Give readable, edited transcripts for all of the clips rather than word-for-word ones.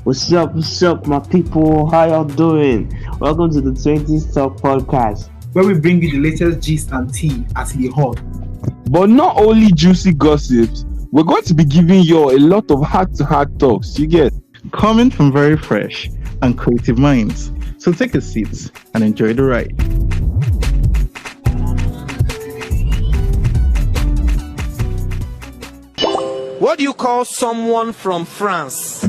What's up, my people? How y'all doing? Welcome to the 20s Talk Podcast. where we bring you the latest gist and tea as e hot. But not only juicy gossips, we're going to be giving you a lot of heart to heart talks. You get Coming from very fresh and creative minds. So take a seat and enjoy the ride. What do you call someone from France?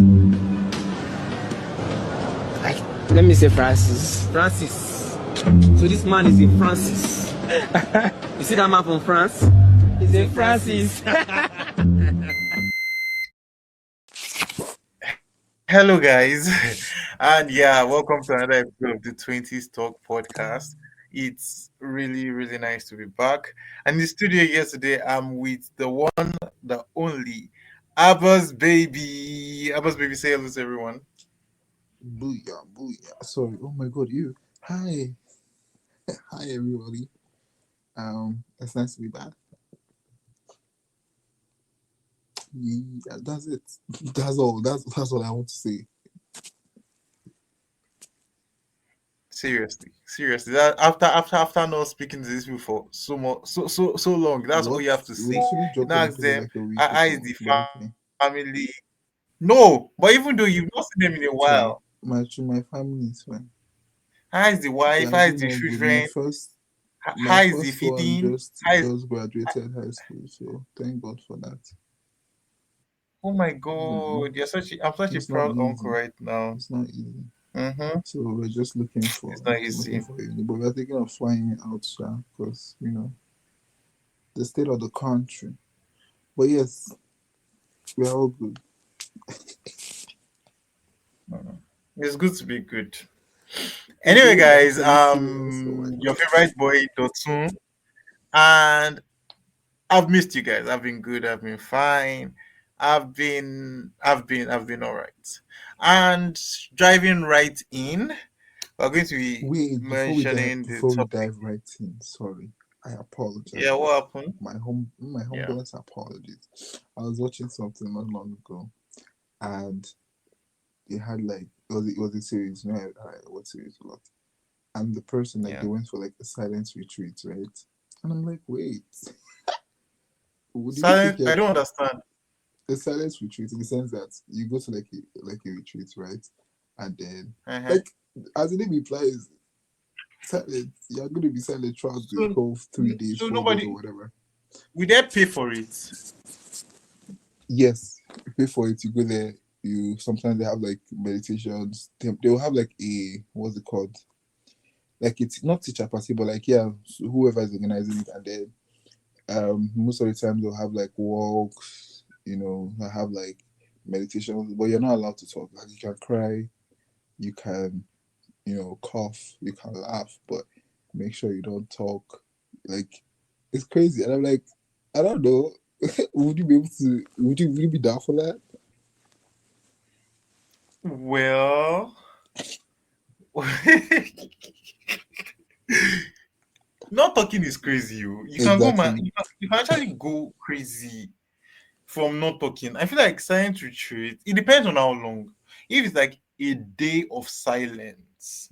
Let me say Francis. Francis. So this man is in Francis. You see that man from France? He's in Francis. Hello, guys, and welcome to another episode of the 20s Talk podcast. It's really nice to be back. And in the studio here today, I'm with the one, the only, Abba's baby. Abba's baby, say hello to everyone. Booyah, booyah. Sorry. Oh my god, you. Hi. Hi everybody. It's nice to be back. Yeah, that's it. That's all. That's all I want to say. Seriously. That after not speaking to these people for so long, that's all you have to We say. actually dropped Now it ask because of them, like a week how or is so, the but okay. family? No, but even though you've not seen them in a Sorry. while, My family is fine. how is the wife? They're How is doing the all good. children? My How is the first one feeding? just How is, graduated high school, so thank God for that. oh my You God, I'm such a it's not proud uncle easy. right now. It's not easy. Mm-hmm. So we're just looking for It's not easy. uni, but we're thinking of flying out, because the state of the country. But yes, we're all good. It's good to be good. Anyway, Yeah, guys, actually serious. Oh my your god. favorite boy Dotun, and I've missed you guys. I've been good. I've been fine. I've been all right. And driving right in, we're going to be Wait, mentioning the before we topic. dive right in, sorry. I Yeah, apologize. what happened? My Yeah. humblest apologies. I was watching something not long ago, and it had like it was a series. I watch series a lot. And the person, like, Yeah. they went for like a silence retreat, right? And I'm like, wait, would you take Silent. I don't understand. a silence retreat in the sense that you go to like a retreat, right? And then, Uh-huh. like, as the name implies, silent. You're going to be silent throughout the So, whole 3 days, so 4 days, or nobody whatever. will they pay for it? Yes, you pay for it. You go there. You sometimes they have like meditations. They'll have like what's it called? Like, it's not teacher party, but like, yeah, so whoever is organizing it, and then most of the time they'll have like walks. They'll have like meditations, but you're not allowed to talk. Like, you can cry, you can cough, you can laugh, but make sure you don't talk. Like, it's crazy, and I'm like, I don't know. Would you be able to? Would you really be down for that? Well, not talking is crazy. You can go, man. Exactly. You can actually go crazy from not talking. I feel like silent retreat. It depends on how long. If it's like a day of silence,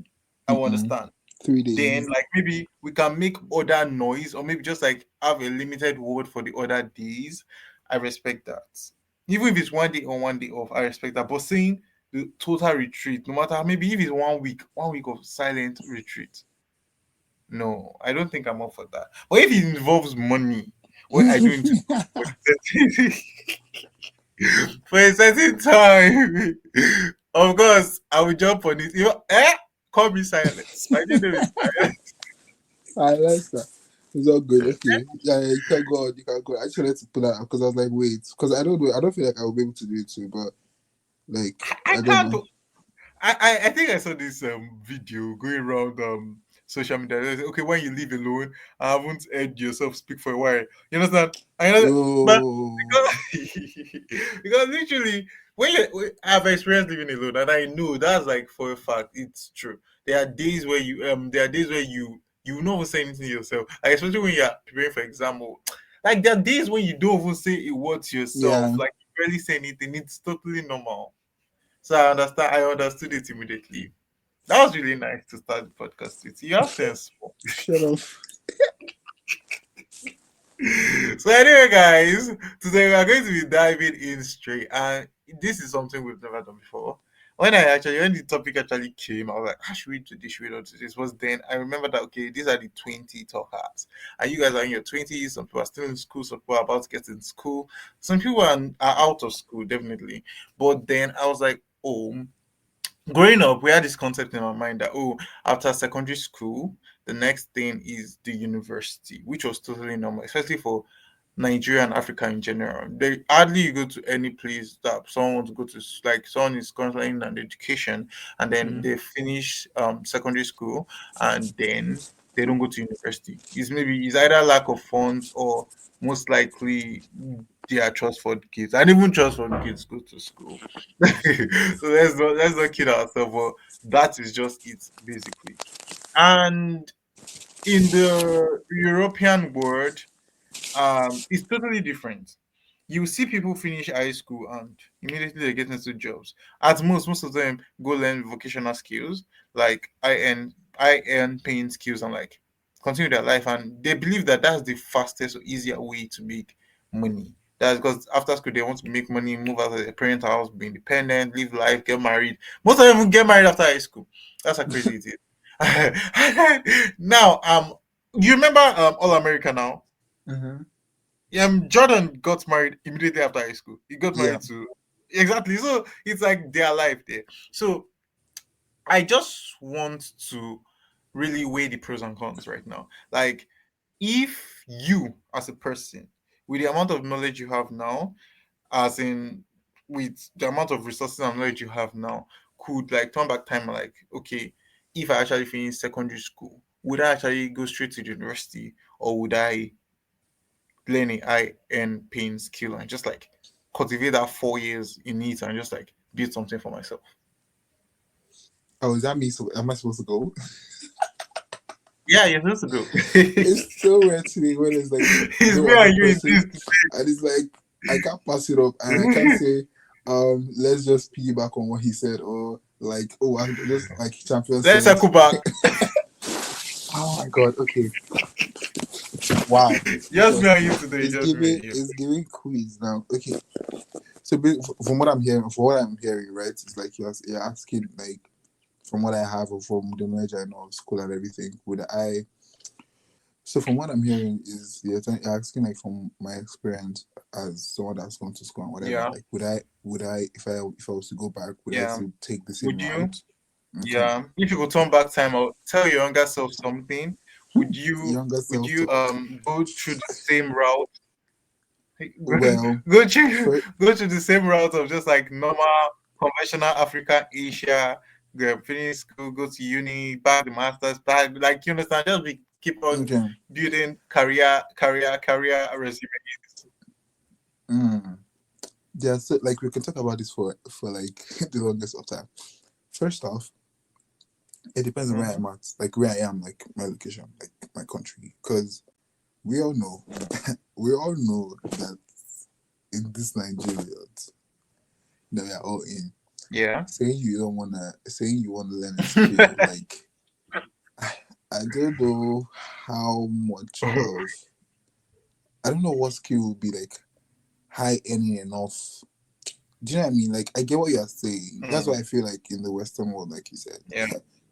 I will Mm-mm. understand. 3 days. Then, like, maybe we can make other noise, or maybe just like have a limited word for the other days. I respect that. Even if it's one day on, one day off, I respect that. But saying the total retreat, no matter, maybe if it's 1 week of silent retreat, no, I don't think I'm up for that. But if it involves money, what I do need to go for a certain time, of course, I will jump on it. Call me silence. My new name is silence. I like that. It's all good. Okay. Yeah, you can go on. You can go. I just wanted to put that up because I was like, wait, because I don't know. I don't feel like I will be able to do it too, but like, I I don't can't. know. I think I saw this video going around social media. They say, okay, when you live alone, I haven't heard yourself speak for a while. You understand? But Oh, because literally, I've experienced living alone, and I know that's like for a fact it's true. There are days where you will not even say anything to yourself, like, especially when you're preparing for exam. Like, there are days when you don't even say a word to yourself, yeah. like you barely say anything. It's totally normal. So I understood it immediately. That was really nice to start the podcast with. You have sense. Shut up. So anyway, guys, today we are going to be diving in straight, and this is something we've never done before. When the topic actually came, I was like, should we do this? Should we not do this? Was then I remember that okay, these are the 20 talkers, and you guys are in your 20s. Some people are still in school. Some people are about to get in school. Some people are out of school, definitely. But then I was like, oh, growing up, we had this concept in our mind that after secondary school, the next thing is the university, which was totally normal, especially for Nigeria and Africa in general. They hardly you go to any place that someone wants to go to, like someone is currently in an education and then they finish secondary school and then they don't go to university. It's either lack of funds or most likely their trust for the kids. And even trust for the kids go to school. So let's not kid ourselves, but that is just it basically. And in the European world, it's totally different. You see people finish high school and immediately they get into jobs. At most of them go learn vocational skills like I earn paying skills and like continue their life. And they believe that that's the fastest or easier way to make money. That's because after school they want to make money, move out of their parents' house, be independent, live life, get married. Most of them even get married after high school. That's how crazy it is. Now, you remember All America now? Mm-hmm. Jordan got married immediately after high school. He got Yeah. married to exactly. So it's like their life there. So I just want to really weigh the pros and cons right now. Like, if you as a person, with the amount of knowledge you have now, as in with the amount of resources and knowledge you have now, could like turn back time and like, okay, if I actually finish secondary school, would I actually go straight to the university or would I learning I and pain skill and just like cultivate that 4 years in it and just like build something for myself. Oh, is that me? So am I supposed to go? Yeah, you're supposed to go. It's so weird to me when it's like It's no me other and you in person, this. and it's like I can't pass it up, and I can't say, let's just piggyback on what he said, or like, oh, I'm just like champion Let's said. circle back. Oh my god, okay, wow. Just me and you today. It's Just me giving and you. it's giving quiz now. Okay, so from what I'm hearing, right, it's like you're asking like from what I have or from the knowledge I know of school and everything, would I? So from what I'm hearing is you're asking like from my experience as someone that's gone to school and whatever, Yeah, like would I if I was to go back, would I yeah. still take the same Would you? route? Okay. Yeah. If you could turn back time or tell your younger self something, would you Younger would self you to go through the same route? well Go through for go through the same route of just like normal conventional African Asia, go finish school, go to uni, back the masters, back like you understand, just be keep on okay. building career resume. Mm. Yeah, so like we can talk about this for like the longest of time. First off, it depends on where I'm at, like where I am, like my location, like my country, because we all know that in this Nigeria that we are all in, Yeah. saying you want to learn a skill, like I don't know how much of I don't know what skill would be like high earning enough. Do you know what I mean? Like I get what you're saying. That's why I feel like in the Western world, like you said, Yeah.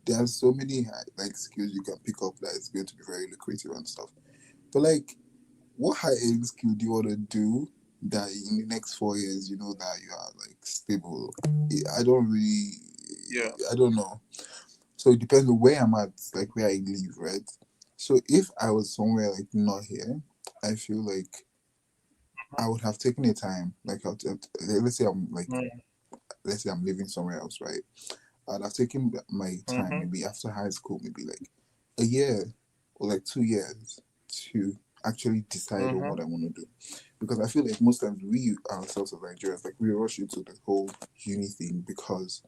there are so many like skills you can pick up that is going to be very lucrative and stuff. But like, what high end skill do you want to do that in the next 4 years you know that you are like stable? I don't really, Yeah. I don't know. So it depends on where I'm at, like where I live, right? So if I was somewhere like not here, I feel like I would have taken a time, like let's say I'm like, let's say I'm living somewhere else, right? I'd have taken my time, maybe after high school, maybe like a year or like 2 years to actually decide on what I want to do. Because I feel like most times we ourselves as Nigerians, like we rush into the whole uni thing because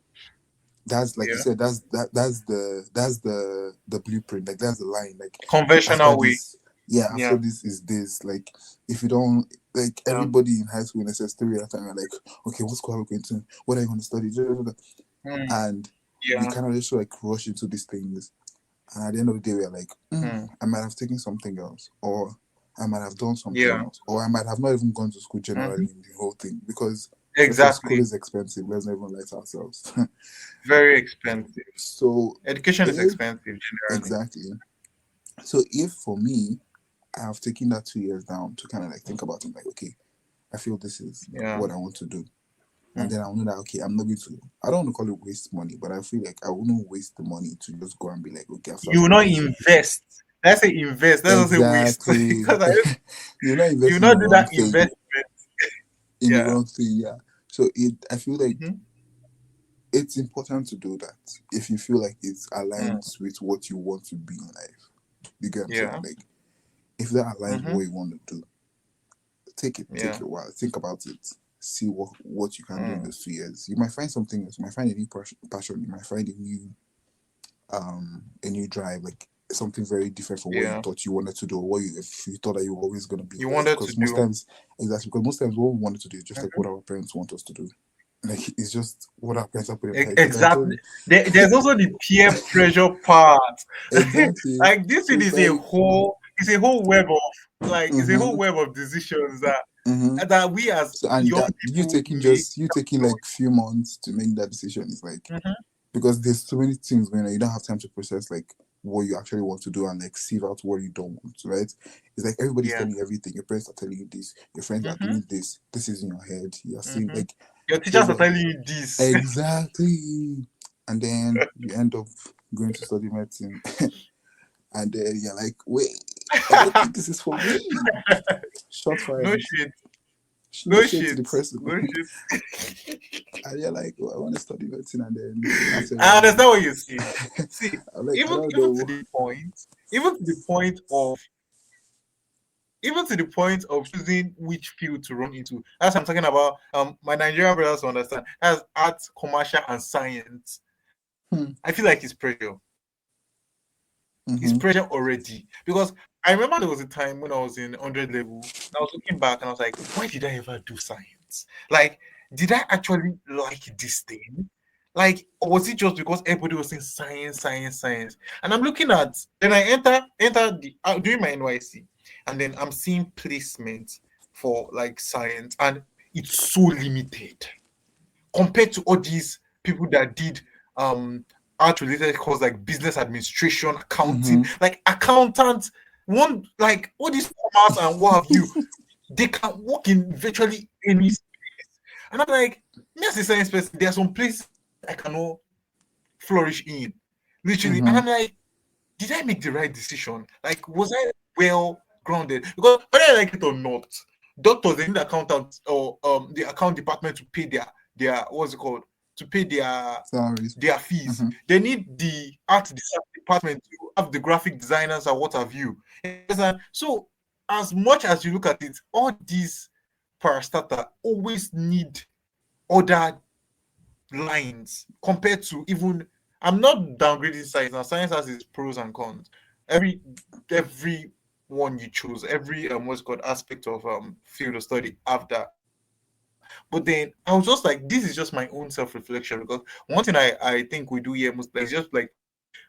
that's like you said, that's the blueprint, like that's the line. Like after Conventional way. this, after this is this. Like if you don't like everybody in high school in SS3 at the time, like, okay, what school are we going to? What are you going to study? And we kind of just like rush into these things. And at the end of the day, we're like, I might have taken something else, or I might have done something else, or I might have not even gone to school generally in the whole thing, because school is expensive. Let's not even lie to ourselves. Very expensive. So education is expensive generally. Exactly. So if for me, I have taken that 2 years down to kind of like think about it, like, okay, I feel this is what I want to do. And then I know that, okay, I'm not going to, I don't want to call it waste money, but I feel like I wouldn't waste the money to just go and be like, okay, you will not invest. Let's say invest. Let's not say waste. You're not investing. You not do that investment in the wrong thing. Yeah. So I feel like it's important to do that if you feel like it's aligned with what you want to be in life. You get what I'm saying? Like, if that aligns with what you want to do, take it a while, think about it, see what you can do in those 2 years. You might find something else, you might find a new passion, you might find a new drive, like something very different from what you thought you wanted to do, or if you thought that you were always going to be. You wanted to most times, exactly, because most times what we wanted to do is just like what our parents want us to do. Like, it's just what our parents are putting in. Exactly. There's also the peer pressure part. Exactly. Like, this thing is a whole web of it's a whole web of decisions that we as young people you taking like few months to make that decision is like because there's so many things going on, you don't have time to process like what you actually want to do and like sieve out what you don't want, right? It's like everybody's telling you everything. Your parents are telling you this, your friends are doing this is in your head. You're seeing like your teachers are telling you this. Exactly. And then you end up going to study medicine. And then you're like, wait, I don't think this is for me. Shot fire. No shit. No shit. No shit. And you're like, I want to study medicine, and then I understand what you see. See, like, even to the point of choosing which field to run into. As I'm talking about, my Nigerian brothers understand. That's arts, commercial, and science. I feel like it's pressure. It's pressure already, because I remember there was a time when I was in 100 level, and I was looking back and I was like, why did I ever do science? Like, did I actually like this thing? Like, or was it just because everybody was saying science? And I'm looking at, then I enter doing my NYC, and then I'm seeing placement for like science, and it's so limited compared to all these people that did art-related course like business administration, accounting, like accountants, one like all these commerce and what have you, they can work in virtually any space. And I'm like, me as a science person, there are some places I cannot flourish in, literally. And I'm like, did I make the right decision? Like, was I well grounded? Because whether I like it or not, doctors, they need accountants or the account department to pay their what's it called? To pay their fees. They need the art department to have the graphic designers and what have you. So as much as you look at it, all these parastatal always need other lines compared to even, I'm not downgrading science. Now science has its pros and cons. Every one you choose, every what's called aspect of field of study after. But then I was just like, this is just my own self-reflection, because one thing I think we do here most is just like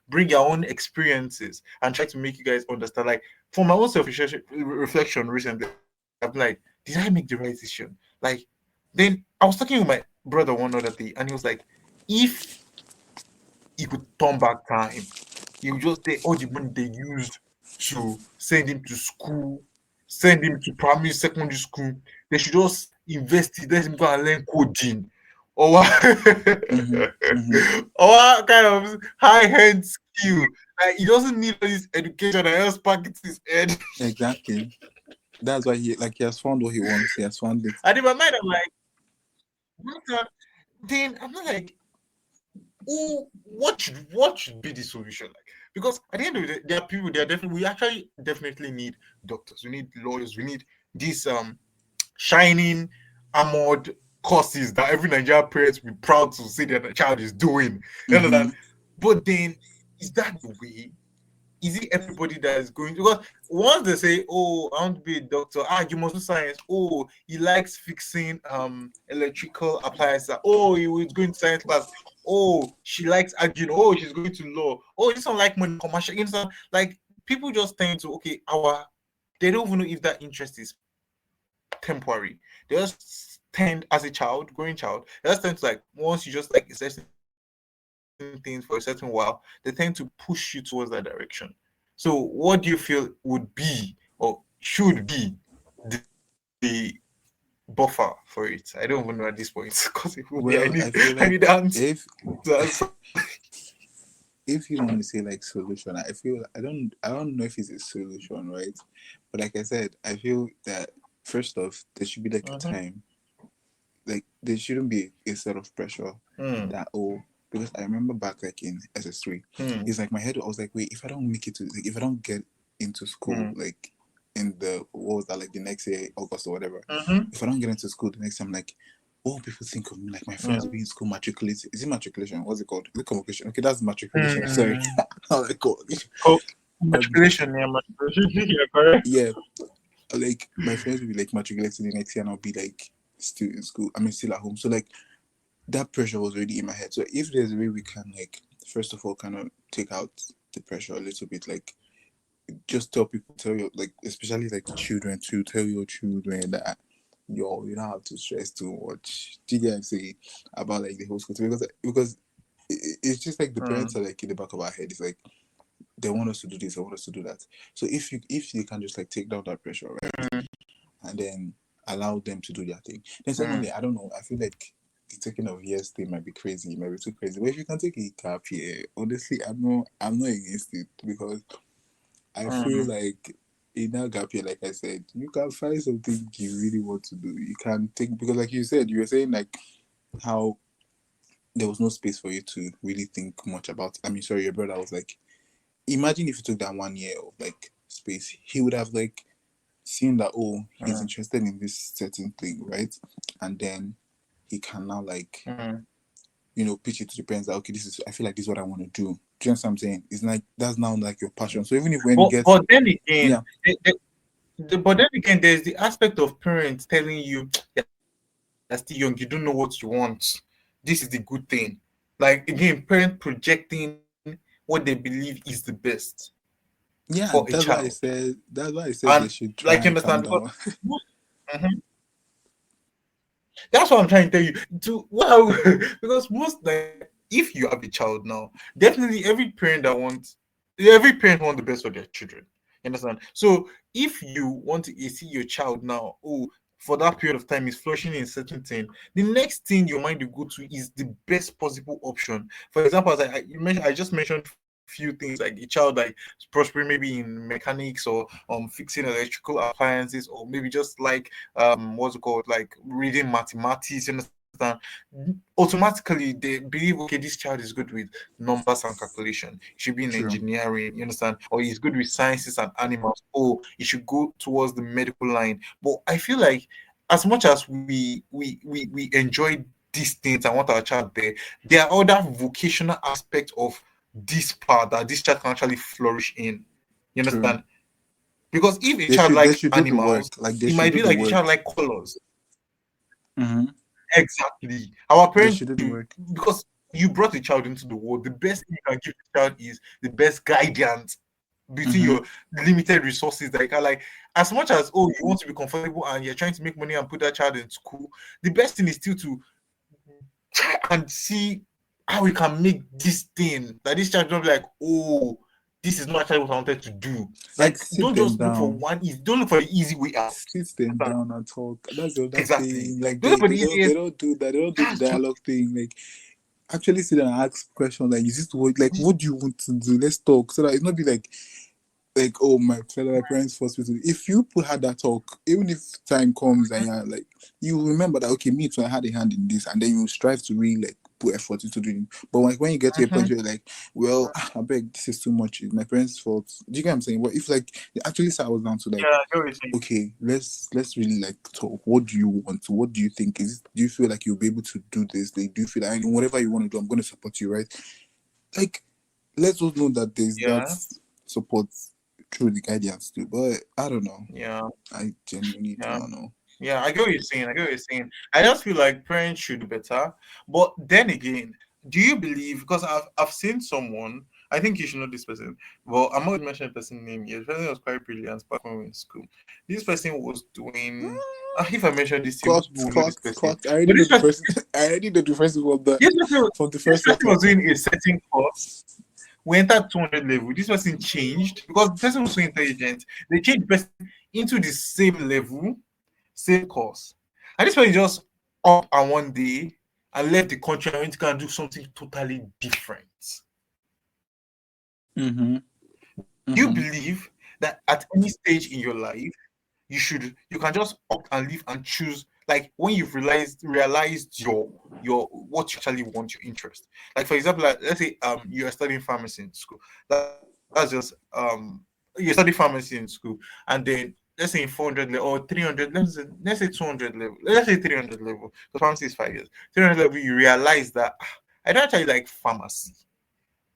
bring your own experiences and try to make you guys understand. Like, for my own self-reflection recently, I'm like, did I make the right decision? Like, then I was talking with my brother one other day, and he was like, if he could turn back time, he would just take all the money they used to send him to school, send him to primary, secondary school, they should just invest it, let him go and learn coding or what, or what kind of high-end skill. Like, he doesn't need all this education and else pack it his head. Exactly. That's why he has found what he wants. He has found it. And in my mind, I'm like, then I'm not like, what should be the solution? Like, because at the end of the day, there are people, we actually definitely need doctors, we need lawyers, we need these shining armored courses that every Nigerian parent will be proud to say that the child is doing. But then, is that the way? is it everybody that is going? Because once they say, "Oh, I want to be a doctor," you must do science. Oh, he likes fixing electrical appliances. Oh, he was going to science class. Oh, she likes arguing. Oh, she's going to law. Oh, this one like money commercial. You know, like people just tend to they don't even know if that interest is temporary. They just tend, as a child, growing child, they just tend to like once you just like a certain things for a certain while, they tend to push you towards that direction. So, what do you feel would be or should be the buffer for it? I don't even know at this point because Well, I feel I like need answers. if you want to say like solution, I feel I don't know if it's a solution, right? But like I said, I feel that first off, there should be like a time, like there shouldn't be a sort of pressure that because I remember back like in SS3, it's like my head I was like, wait, if I don't make it to like if I don't get into school like in the what was that like the next year August or whatever, if I don't get into school the next time, like what will people think of me? Like my friends will be in school matriculation. Is it matriculation? What's it called? Is it convocation? Okay, that's matriculation. Sorry. Oh, like, Matriculation, you're correct. yeah, like my friends will be like matriculating the next year and I'll be like still in school. I mean still at home. So like that pressure was already in my head. So if there's a way we can like first of all kind of take out the pressure a little bit, like just tell you like especially like children to tell your children that you don't have to stress too much. Do you guys say about like the whole school thing? Because it's just like the parents are like in the back of our head. It's like they want us to do this, they want us to do that. So if you can just like take down that pressure, right, and then allow them to do their thing. Then secondly, I don't know. I feel like the taking of years thing might be crazy, might be too crazy. But if you can take a gap here, honestly, I'm not against it because I feel like in that gap here, like I said, you can find something you really want to do. You can take because like you said, you were saying like how there was no space for you to really think much about. I mean, sorry, your brother was like, imagine if you took that 1 year of like space, he would have like seen that he's interested in this certain thing, right? And then he can now like pitch it to the parents that okay, I feel like this is what I want to do. Do you know what I'm saying? It's like that's now like your passion. So even if when you get but then again, but then again, there's the aspect of parents telling you you're still young, you don't know what you want. This is the good thing. Like again, parents projecting what they believe is the best. Yeah, for a that's child. why I said. That's why I said they should try like you and understand calm down. That's what I'm trying to tell you. Because most like if you have a child now, definitely every parent wants the best for their children. You understand? So if you want to see your child now, for that period of time is flourishing in certain thing, the next thing your mind will go to is the best possible option. For example, as I just mentioned few things like a child like prospering maybe in mechanics or fixing electrical appliances or maybe just like what's it called like reading mathematics, you understand? Automatically they believe okay, this child is good with numbers and calculation, he should be in engineering, you understand, or he's good with sciences and animals, he should go towards the medical line. But I feel like as much as we enjoy these things and want our child there are other vocational aspects of this part that this child can actually flourish in. You understand? Because if a child likes animals, it might be like a child like colors. Exactly. Our parents because you brought a child into the world, the best thing you can give the child is the best guidance between your limited resources that you can like as much as you want to be comfortable and you're trying to make money and put that child in school, the best thing is still to try and see how we can make this thing that this child don't be like, this is not actually what I wanted to do. Like don't just look for don't look for the easy way out. Sit them down and talk. That's the other exactly. thing. Like they don't do that. They don't do the dialogue thing. Like actually sit and ask questions like, is this what do you want to do? Let's talk. So that it's not be like my parents forced me to. If you had that talk, even if time comes and you're like you remember that okay, me too, I had a hand in this, and then you strive to really like put effort into doing it. But like when you get to a point where you're like, well, I beg, this is too much. It's my parents' fault. Do you get what I'm saying? But if like they actually sat us down to like, okay, let's really like talk. What do you want? What do you think? Do you feel like you'll be able to do this? Like, do you feel like whatever you want to do, I'm going to support you, right? Like, let's all know that there's that support through the guidance too. But I don't know. Yeah. I genuinely do Yeah. not know. Yeah, I get what you're saying. I get what you're saying. I just feel like parents should do better. But then again, do you believe? Because I've seen someone. I think you should know this person. Well, I'm not going to mention the person's name yet. The person was quite brilliant back when we were in school. This person was doing. If I mention this, you most Clocked, people will know this clocked, person. clocked. I already But know this the person, first. I already know the first from the from the this first person was letter. doing a certain course. We entered 200 level. This person changed because the person was so intelligent. They changed the person into the same level, same course. And this person just up and one day and left the country and went to go and do something totally different. Mm-hmm. Do you believe that at any stage in your life you can just opt and leave and choose, like when you've realized your what you actually want, your interest? Like for example, like, let's say you are studying pharmacy in school. That's just you study pharmacy in school, and then let's say in 400 level or 300, let's say 200 level, let's say 300 level, because pharmacy is 5 years. 300 level, you realize that I don't actually like pharmacy.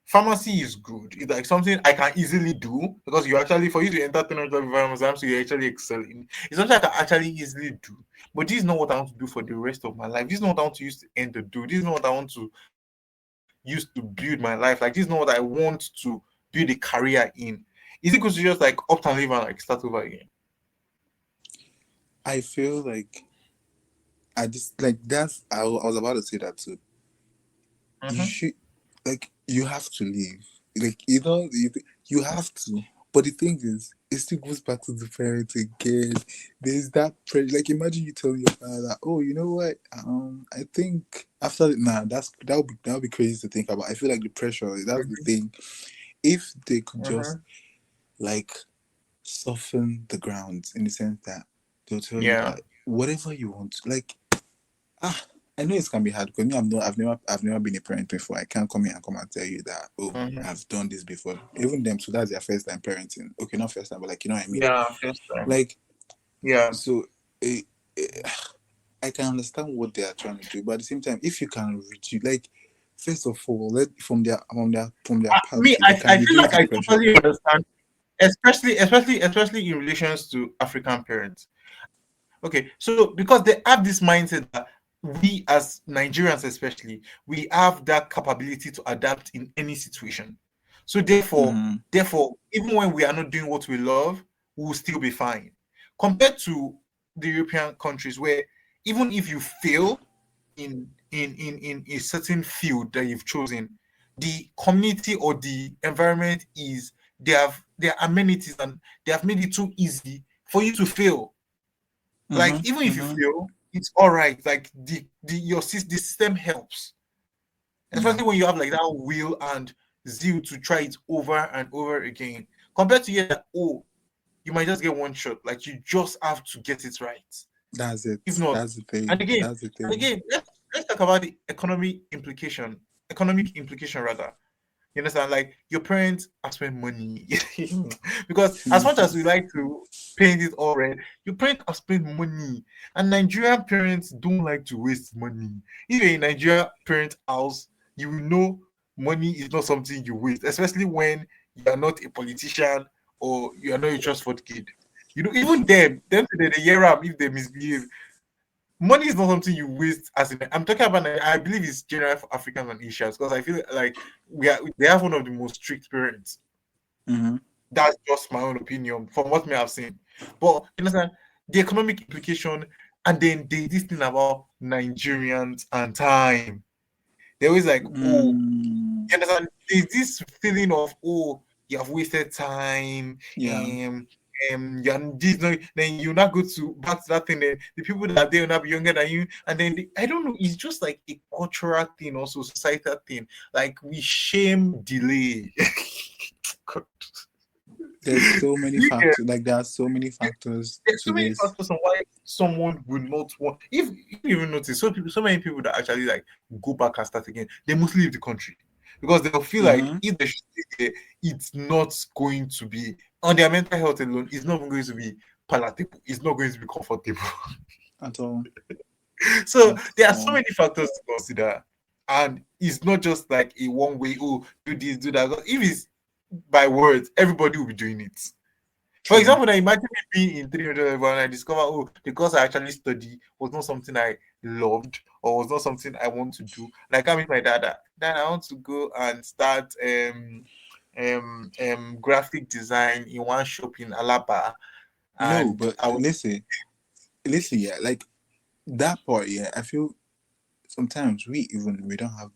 Pharmacy is good. It's like something I can easily do, because you actually, for you to enter 300 level pharmacy, so you're actually excelling. It's something I can actually easily do. But this is not what I want to do for the rest of my life. This is not what I want to use to end the do. This is not what I want to use to build my life. Like, this is not what I want to build a career in. Is it good to just like opt and leave and like start over again? I feel like I just like that's. I was about to say that too. You should like you have to leave. Like you have to. But the thing is, it still goes back to the parents again. There's that pressure. Like imagine you tell your father, "Oh, you know what? I think after that would be crazy to think about." I feel like the pressure. That's the thing. If they could just like soften the ground in the sense that they'll tell you Yeah. that whatever you want, like I know it can be hard because me, I've never been a parent before. I can't come here and come and tell you that I've done this before. Even them, so that's their first time parenting. Okay, not first time, but like you know what I mean. Yeah, first time. Like Yeah. so, I can understand what they are trying to do, but at the same time, if you can reduce, like first of all, from their part, Me, they I can feel reduce like I the pressure. totally understand, especially in relations to African parents. Okay, so because they have this mindset that we as Nigerians, especially, we have that capability to adapt in any situation. So therefore, even when we are not doing what we love, we'll still be fine. Compared to the European countries, where even if you fail in a certain field that you've chosen, the community or the environment is they have their amenities and they have made it too easy for you to fail. Like even if you fail, it's all right. Like the system helps, especially when you have like that will and zeal to try it over and over again. Compared to you might just get one shot. Like you just have to get it right. That's it. If not, That's the thing. and again, That's the thing. let's talk about the economic implication rather. You understand? Like your parents have spent money because as much as we like to paint it all red, your parents have spent money, and Nigerian parents don't like to waste money. If you're in a Nigerian parent house, you will know money is not something you waste, especially when you are not a politician or you are not a trustworthy kid. You know, even them today they hear up if they misbehave. Money is not something you waste. As in, I'm talking about. I believe it's general for Africans and Asians because I feel like they have one of the most strict parents. That's just my own opinion from what me I've seen. But you understand the economic implication, and then this thing about Nigerians and time. They're always like, you understand? There's this feeling of you have wasted time. Then you not go to back to that thing. Then the people that are there will not be younger than you, and then I don't know. It's just like a cultural thing, also societal thing. Like we shame delay. God. There's so many factors. Like there are so many factors. There's to so many this. factors on why someone would not want. If you even notice, so many people that actually like go back and start again, they mostly leave the country because they'll feel like if they stay there, it's not going to be on their mental health alone. It's not going to be palatable. It's not going to be comfortable at all. So there are so many factors to consider, and it's not just like a one way. Do this, do that. If it's by words, everybody will be doing it. For example, now imagine me being in 300 level and I discover, oh, the course I actually study was not something I loved or was not something I want to do. Like I meet my dad, Dad, I want to go and start graphic design in one shop in Alaba. No, And but I was listen, yeah, like that part, yeah. I feel sometimes we don't have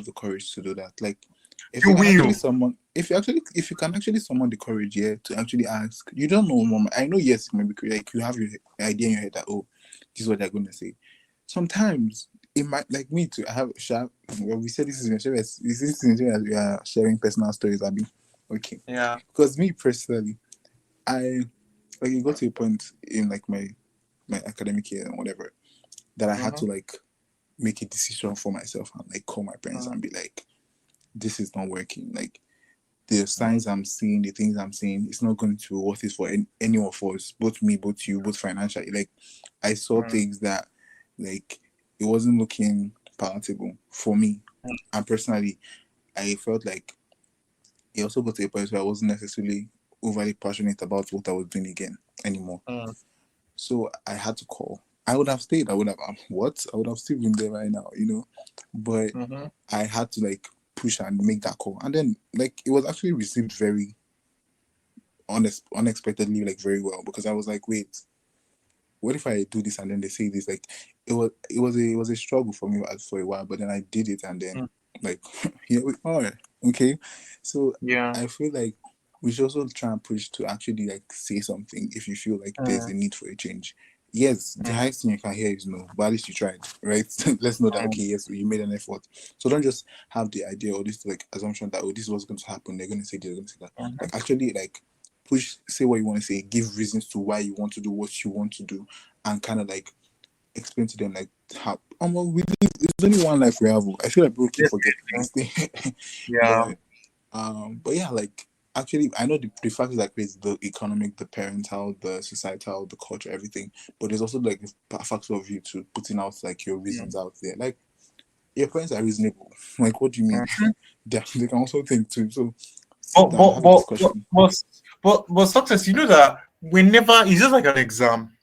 the courage to do that. Like, if You you can will. actually summon, if you can actually summon the courage, yeah, to actually ask. You don't know, mom. I know, yes, maybe like you have your idea in your head that, oh, this is what they're going to say. Sometimes it might, like me too. I have sharp. Well, we said this is as we are sharing personal stories. Abi, okay. Yeah. Because me personally, I like it got to a point in like my academic year and whatever that I had to like make a decision for myself and like call my parents and be like, this is not working. Like, the signs I'm seeing, the things I'm seeing, it's not going to be worth it for any of us, both me, both you, both financially. Like, I saw things that, like, it wasn't looking palatable for me. And personally, I felt like it also got to a point where I wasn't necessarily overly passionate about what I was doing again anymore. So I had to call. I would have stayed. I would have I would have still been there right now, you know. But I had to like push and make that call, and then like it was actually received very unexpectedly, like very well, because I was like, wait, what if I do this and then they say this? Like, it was a struggle for me for a while, but then I did it, and then like here we are. Okay, so Yeah. I feel like we should also try and push to actually like say something if you feel like there's a need for a change. Yes, the highest thing you can hear is no, but at least you tried, right? Let's know that, okay, yes, you made an effort. So don't just have the idea or this like assumption that, oh, this is what's going to happen. They're going to say this, they're going to say that. Like, actually, like, push, say what you want to say, give reasons to why you want to do what you want to do, and kind of like explain to them like how. Well, there's only one life we have. I feel like people keep forgetting this thing. Yeah. But yeah, like, actually, I know the factors that create the economic, the parental, the societal, the culture, everything. But there's also like the factor of you to putting out like your reasons out there. Like, your parents are reasonable. Like, what do you mean? They can also think too. So sit down, have a discussion. But success, you know that whenever it's just like an exam.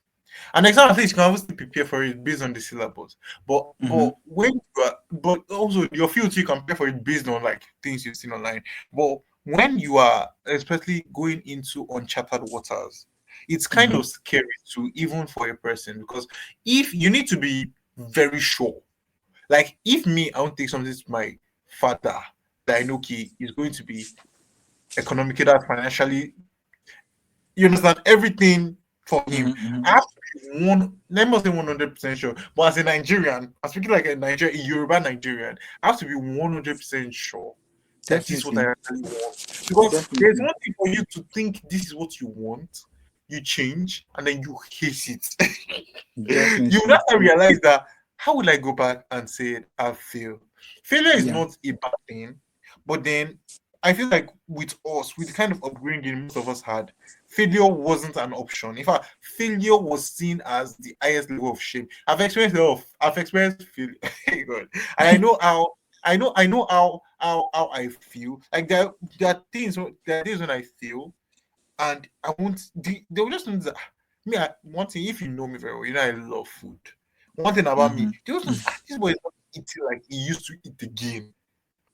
An exam, at least you can obviously prepare for it based on the syllabus. But when you are, but also your field you can prepare for it based on like things you've seen online. But when you are especially going into uncharted waters, it's kind of scary too, even for a person, because if you need to be very sure. Like, if me, I want to take something to my father that I know is going to be economically, that financially, you understand everything for him. I have to be let me not say 100% sure, but as a Nigerian, I'm speaking like a Yoruba Nigerian, I have to be 100% sure that this is what I actually want. Because there's one thing for you to think this is what you want, you change, and then you hate it. You have to realize that, how will I go back and say I failed? Failure is not a bad thing, but then I feel like with us, with the kind of upbringing most of us had, failure wasn't an option. In fact, failure was seen as the highest level of shame. I've experienced failure, God. And I know how I feel. Like, there are days when I feel, and I won't. They will just know that me. One thing, if you know me very well, you know I love food. One thing about me, they also this boy is not eating like he used to eat again.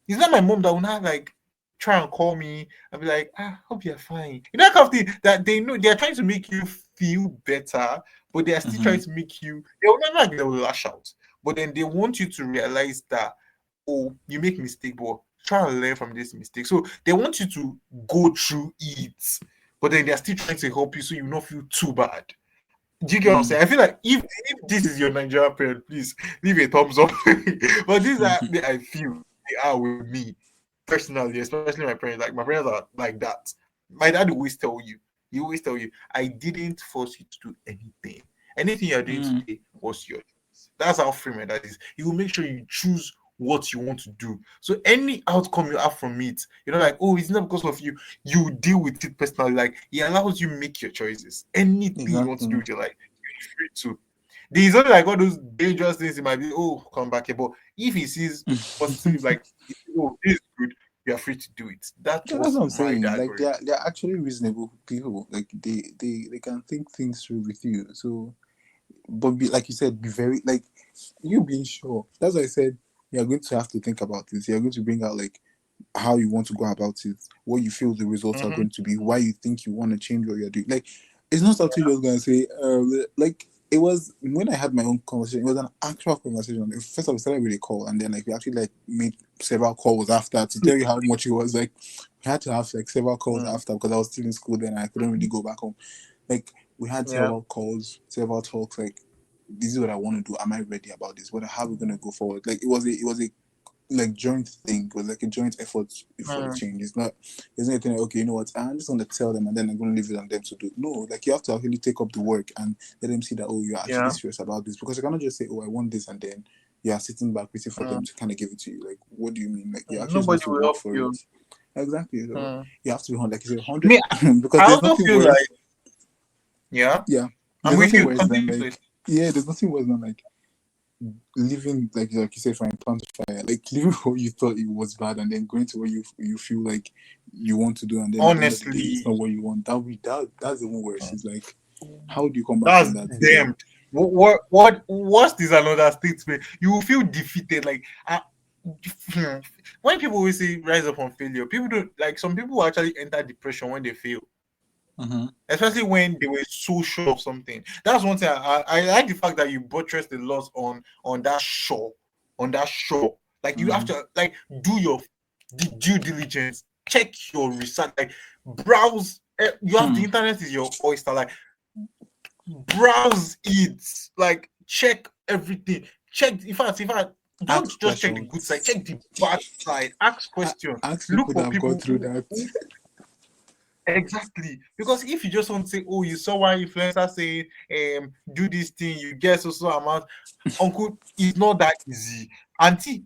It's not my mom that will not like try and call me and be like, hope you're fine. You know, that kind of thing, that they know they're trying to make you feel better, but they are still trying to make you, they will never like they will lash out. But then they want you to realize that, oh, you make mistake, but try and learn from this mistake. So they want you to go through it, but then they're still trying to help you so you not feel too bad. Do you get what I'm saying? I feel like if this is your Nigerian parent, please leave a thumbs up. But these are I feel they are with me personally, especially my parents. Like, my parents are like that. My dad always tell you, I didn't force you to do anything. Anything you're doing today was your choice. That's how free my dad is. He will make sure you choose what you want to do. So any outcome you have from it, you know, like, oh, it's not because of you. You deal with it personally. Like, he allows you make your choices. Anything you want to do with your life, you're free to. There's only like all those dangerous things. It might be, oh, come back here. But if he sees positive, like, oh, this is good, you are free to do it. That Yeah, was that's what I'm my saying. Like algorithm. they're actually reasonable people. Like they can think things through with you. So, but like you said, be very like you being sure. That's why I said you're going to have to think about this. You're going to bring out like how you want to go about it, what you feel the results are Mm-hmm. going to be, why you think you want to change what you're doing. Like it's not something you're just gonna say. Like it was when I had my own conversation. It was an actual conversation. First, I started with a call, and then like we actually like made several calls after to tell you how much it was. Like we had to have like several calls after because I was still in school then. And I couldn't really go back home. Like we had Yeah. several calls, several talks. Like this is what I want to do. Am I ready about this? How are we gonna go forward? Like it was a like joint thing. It was like a joint effort for the change. It's not anything like, okay, you know what, I'm just gonna tell them and then I'm gonna leave it on them to do. No, like you have to actually take up the work and let them see that you're actually Yeah. serious about this, because you cannot just say I want this and then you are sitting back waiting for them to kind of give it to you. Like what do you mean? Like you're actually Nobody supposed to will work help for you. it. Exactly. So you have to be like you said, Me, 100 because I there's also nothing feel worse. like, yeah, Yeah. I'm There's with nothing you. worse than Continue, like there's nothing worse than like living like you said, frying pan to fire, like leaving what you thought it was bad and then going to what you feel like you want to do, and then at the end of the day it's honestly, not what you want. That's even worse. It's like, how do you come back that's from that? It's like, damned. What's this another statement? You will feel defeated. Like when people always say rise up from failure, people don't like. Some people actually enter depression when they fail, especially when they were so sure of something. That's one thing. I like the fact that you buttress the loss on that show, Like you have to like do your due diligence, check your research, like browse. You have the internet is your oyster. Like browse it, like check everything. Check if I don't ask just check the good side, questions. check the bad side. Ask questions. Ask Look people that for have gone people through that. exactly, because if you just want to say, "Oh, you saw one influencer saying, do this thing, you get so amount," uncle, it's not that easy. Auntie,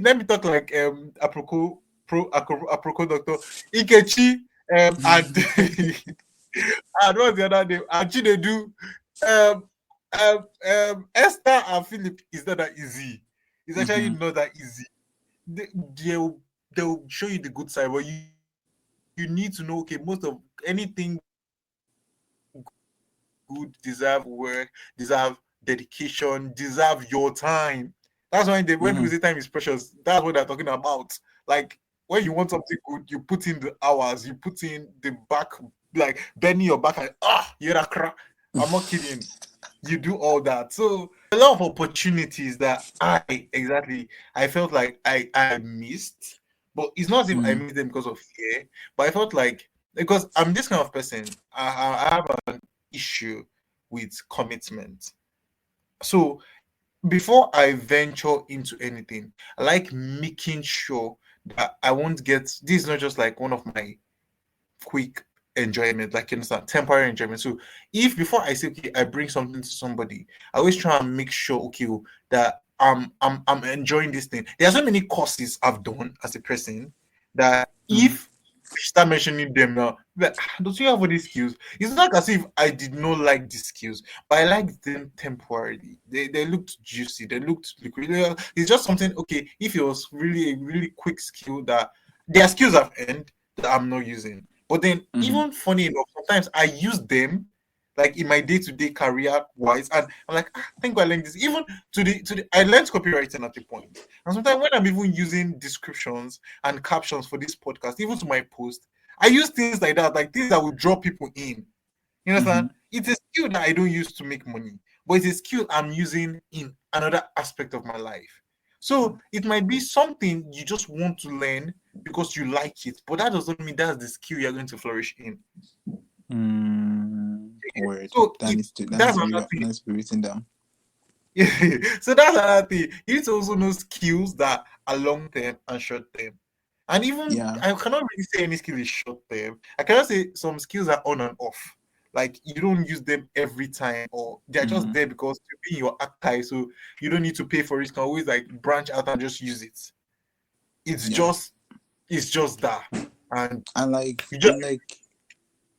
let me talk like aproko doctor Ikechi and and what's the other name? Auntie they do um Esther and Philip is not that easy. It's actually not that easy. They'll show you the good side, but you need to know, okay, most of anything good deserve work, deserve dedication, deserve your time. That's why when people say time is precious, that's what they're talking about. Like when you want something good, you put in the hours, you put in the back, like bending your back, and you're a crap. I'm not kidding. You do all that. So a lot of opportunities that I felt like I missed. But it's not as if I missed them because of fear, but I felt like because I'm this kind of person, I have an issue with commitment. So before I venture into anything, I like making sure that I won't get this is not just like one of my quick enjoyment, like you understand, temporary enjoyment. So if before I say okay, I bring something to somebody, I always try and make sure that I'm enjoying this thing. There are so many courses I've done as a person that if we start mentioning them now, like, don't you have all these skills? It's not as if I did not like these skills, but I liked them temporarily. They looked juicy, they looked liquid. It's just something, okay, if it was really a really quick skill that there are skills I've earned that I'm not using. But then, even funny enough, sometimes I use them like in my day-to-day career wise, and I'm like, I think I learned this. Even I learned copywriting at the point. And sometimes when I'm even using descriptions and captions for this podcast, even to my post, I use things like that, like things that will draw people in. You understand? It's a skill that I don't use to make money, but it's a skill I'm using in another aspect of my life. So it might be something you just want to learn because you like it, but that doesn't mean that's the skill you're going to flourish in. Word. So That needs to that's another thing. be written down. So that's another thing. You need to also know skills that are long term and short term. And even Yeah. I cannot really say any skill is short term. I cannot say some skills are on and off. Like you don't use them every time, or they're just there because to be in your archive, so you don't need to pay for it. You can always like branch out and just use it. It's just that, and like you just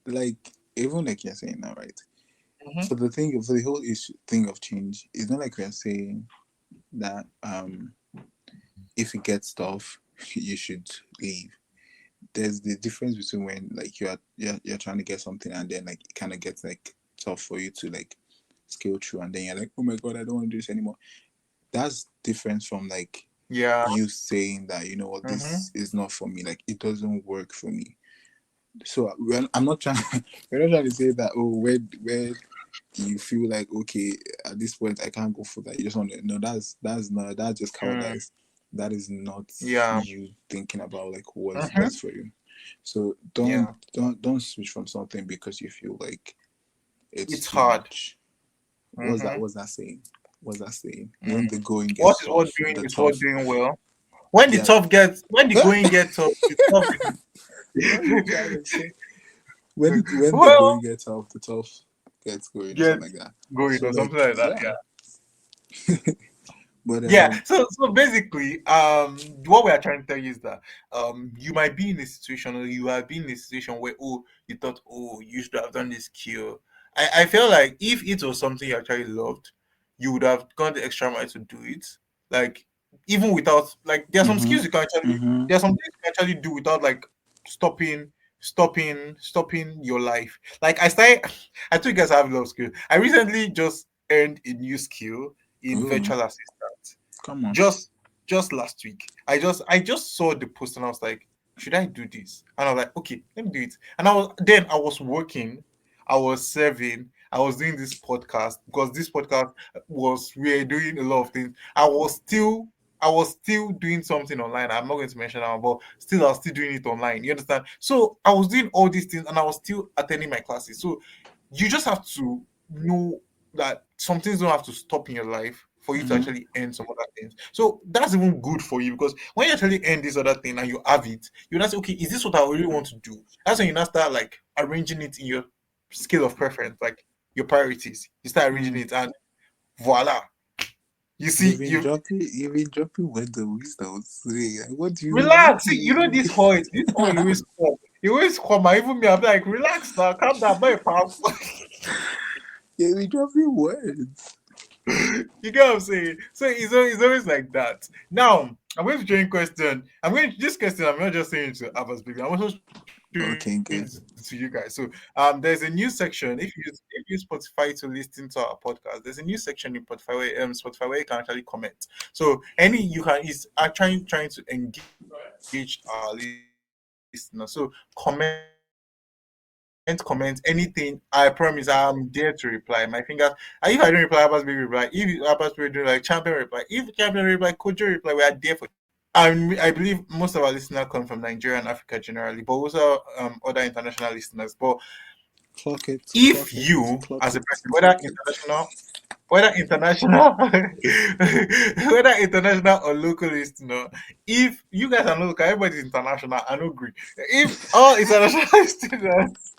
like even like you're saying now, right? Mhm. For the whole thing of change, it's not like we're saying that if you get stuff you should leave. there's the difference between when like you're trying to get something and then like it kind of gets like tough for you to like scale through, and then you're like, oh my god, I don't want to do this anymore. That's different from like Yeah. you saying that, you know what, Mm-hmm. this is not for me, like it doesn't work for me. So I'm not trying we're not trying to say that, oh, where you feel like, okay, at this point I can't go for that, you just want to, no, that's not, that's just Mm. cowardice. That is not Yeah. you thinking about like what's Mm-hmm. best for you. So Yeah. don't switch from something because you feel like it's It's too hard. much. Mm-hmm. What's that saying? What's that saying? Mm. When the going What gets is what tough, doing the is what tough. doing well. When Yeah. when the going gets tough, the tough is What are you trying to say? When the well going gets tough, the tough gets going, or get something like that. going So or something like, like that. yeah. Yeah. But Yeah. So basically, what we are trying to tell you is that you might be in a situation, or you have been in a situation where, oh, you thought, oh, you should have done this skill. I feel like if it was something you actually loved, you would have gone the extra mile to do it. Like, even without, like, there are some mm-hmm, skills you can actually, mm-hmm. there are some things you can actually do without like stopping stopping your life. Like, I told you guys I have a lot of skill. I recently just earned a new skill in Oh, virtual assistant. come on. Just last week. I just saw the post and I was like, should I do this? And I was like, okay, let me do it. And I was working, I was serving, I was doing this podcast, because this podcast was, we were doing a lot of things. I was still doing something online. I'm not going to mention that, but still I was still doing it online. You understand? So I was doing all these things and I was still attending my classes. So you just have to know that some things don't have to stop in your life for you to Mm-hmm. actually earn some other things. So that's even good for you, because when you actually earn this other thing and you have it, you now say, okay, is this what I really want to do? That's when you now start like arranging it in your scale of preference, like your priorities. You start arranging Mm. it, and voila. You see, you You've been dropping where the wisdom say. What relax. do See, you know you this oil always come. You always come. And even me, I'm like, relax now, calm down, my pal. You've been dropping words. You get what I'm saying? So it's always like that. Now, I'm going to join question. This question, I'm not just saying it to Abbas baby. I'm also showing it Okay, to good. you guys. So there's a new section. If you use Spotify to listen to our podcast, there's a new section in Spotify where you can actually comment. So any you can is are trying to engage our listeners. So comment anything. I promise I'm there to reply. My fingers. If I don't reply, Abbas baby reply. If Abbas baby do like champion reply, if champion reply, Kojo reply, we are there for you. I believe most of our listeners come from Nigeria and Africa generally, but also other international listeners. But Clock it, if clock it, you, clock as a it, person, clock it. whether international, whether international or local listener, if you guys are not local, everybody's international. I don't agree. If all international listeners,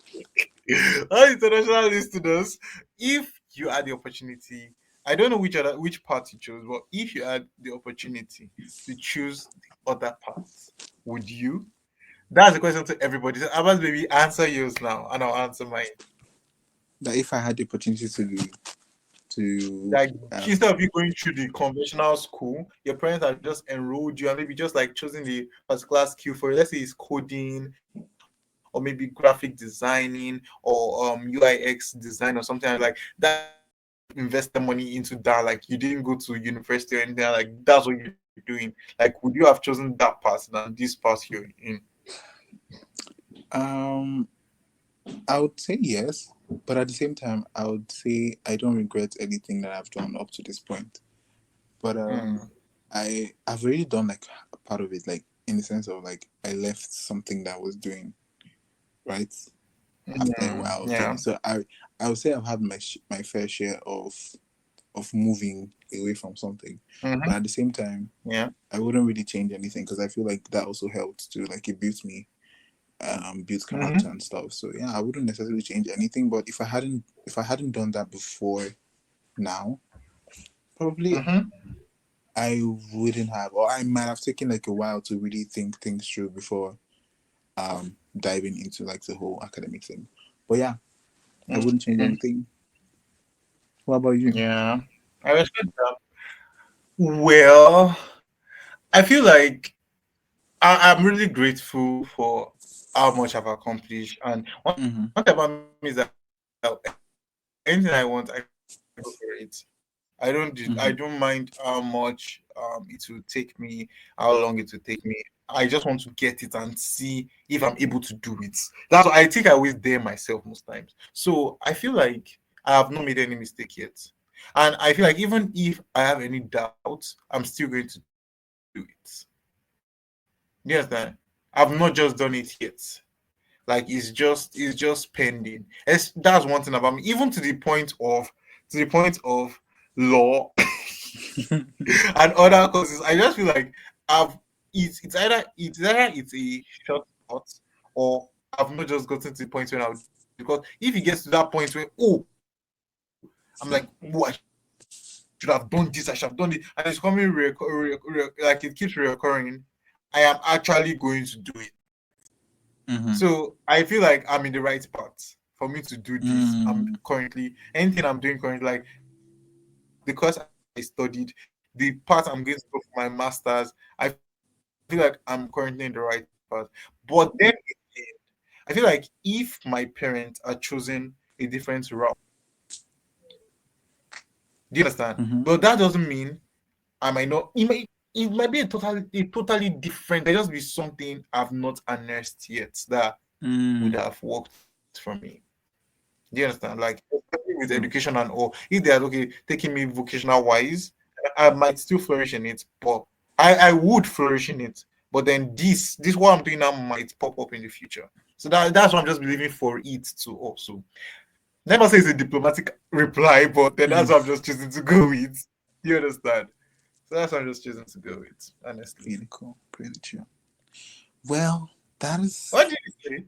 all international listeners, if you had the opportunity, I don't know which part you chose, but if you had the opportunity to choose the other part, would you? That's the question to everybody. So, Abbas, baby, answer yours now, and I'll answer mine. That if I had the opportunity to Like, instead of you going through the conventional school, your parents have just enrolled you and maybe just like choosing the particular skill for it. Let's say it's coding or maybe graphic designing or UIX design or something like that. That's what you invested money into that. Like, you didn't go to university or anything. Like, that's what you're doing. Like, would you have chosen that path than this path you're in? um I would say yes, but at the same time I would say I don't regret anything that I've done up to this point. But Mm. I've already done like a part of it, like in the sense of like I left something that I was doing, right, after a while of Yeah. things. So I would say I've had my fair share of moving away from something, Mm-hmm. but at the same time Yeah. I wouldn't really change anything because I feel like that also helped to like it built me, built character Mm-hmm. and stuff. So yeah, I wouldn't necessarily change anything. But if I hadn't done that before now, probably Mm-hmm. I wouldn't have, or I might have taken like a while to really think things through before diving into like the whole academic thing. But yeah, I wouldn't change Mm-hmm. anything. What about you? Yeah. I respect that. Well, I feel like I'm really grateful for how much I've accomplished. And one Mhm. thing about me is that anything I want, I go for it. I don't mind how much it will take me, how long it will take me. I just want to get it and see if I'm able to do it. That's why I think I always dare myself most times. So I feel like I have not made any mistake yet. And I feel like even if I have any doubts, I'm still going to do it. You understand? I've not just done it yet. Like it's just pending. That's one thing about me. Even to the point of law and other courses. I just feel like I've it's either it's a shortcut or I've not just gotten to the point where I'll, because if it gets to that point where I'm like, oh, I should have done this, I should have done it, and it's coming like it keeps reoccurring, I am actually going to do it. So I feel like I'm in the right path for me to do this. I'm currently anything I'm doing currently, like the course I studied, the path I'm going to go for my masters. I feel like I'm currently in the right path. But then again, I feel like if my parents are choosing a different route, do you understand? But that doesn't mean I might not. It might be a totally different. There just be something I've not unearthed yet that would have worked for me. Do you understand? Like especially with education and all, if they are okay taking me vocational wise, I might still flourish in it, but I would flourish in it. But then this what I'm doing now might pop up in the future. So that's why I'm just believing for it to also. Never say it's a diplomatic reply, but then that's what I'm just choosing to go with. You understand? So that's what I'm just choosing to go with, honestly. Really cool. Pretty true. Well, that is. What did you say?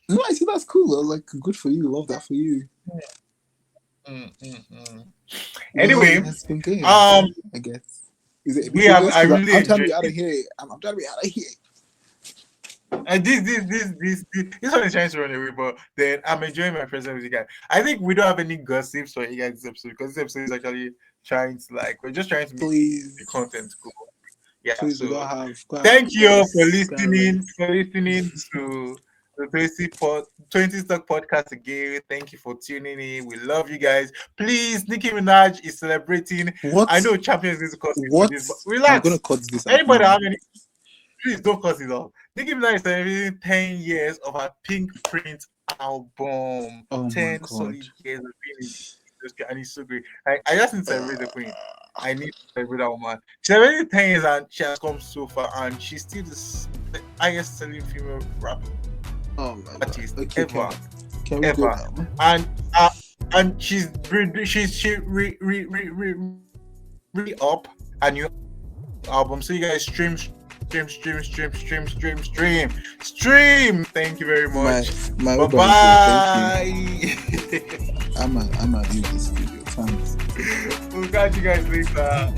No, I see that's cool. I was like, good for you. Love that for you. Anyway, well, it's been good. I guess. Is it? We have. I really I'm trying to enjoyed be out of it. here. I'm trying to be out of here. And this one is trying to run away, but then I'm enjoying my presence with you guys. I think we don't have any gossips for you guys this episode because this episode is actually trying to we're just trying to make the content cool. Yeah. Please, so we don't have. Thank you all for listening to the 20 Stock Podcast again. Thank you for tuning in. We love you guys. Please, Nicki Minaj is celebrating. What? I know Champions is costing What? for this, but relax. I'm gonna cut this out. Anybody now. have any? Please don't cut it off. Nicki Minaj is celebrating 10 years of her Pink Print album. Oh 10 my solid God. years of being in the industry, and it's so great. I just need to celebrate the queen. I need to celebrate that woman. She's already 10 years and she has come so far, and she's still the highest selling female rapper artist ever. Can we go now? And she's re up a new album. So you guys stream. Thank you very much. My Bye bye. I'm at you this video. Thanks. We'll catch you guys later.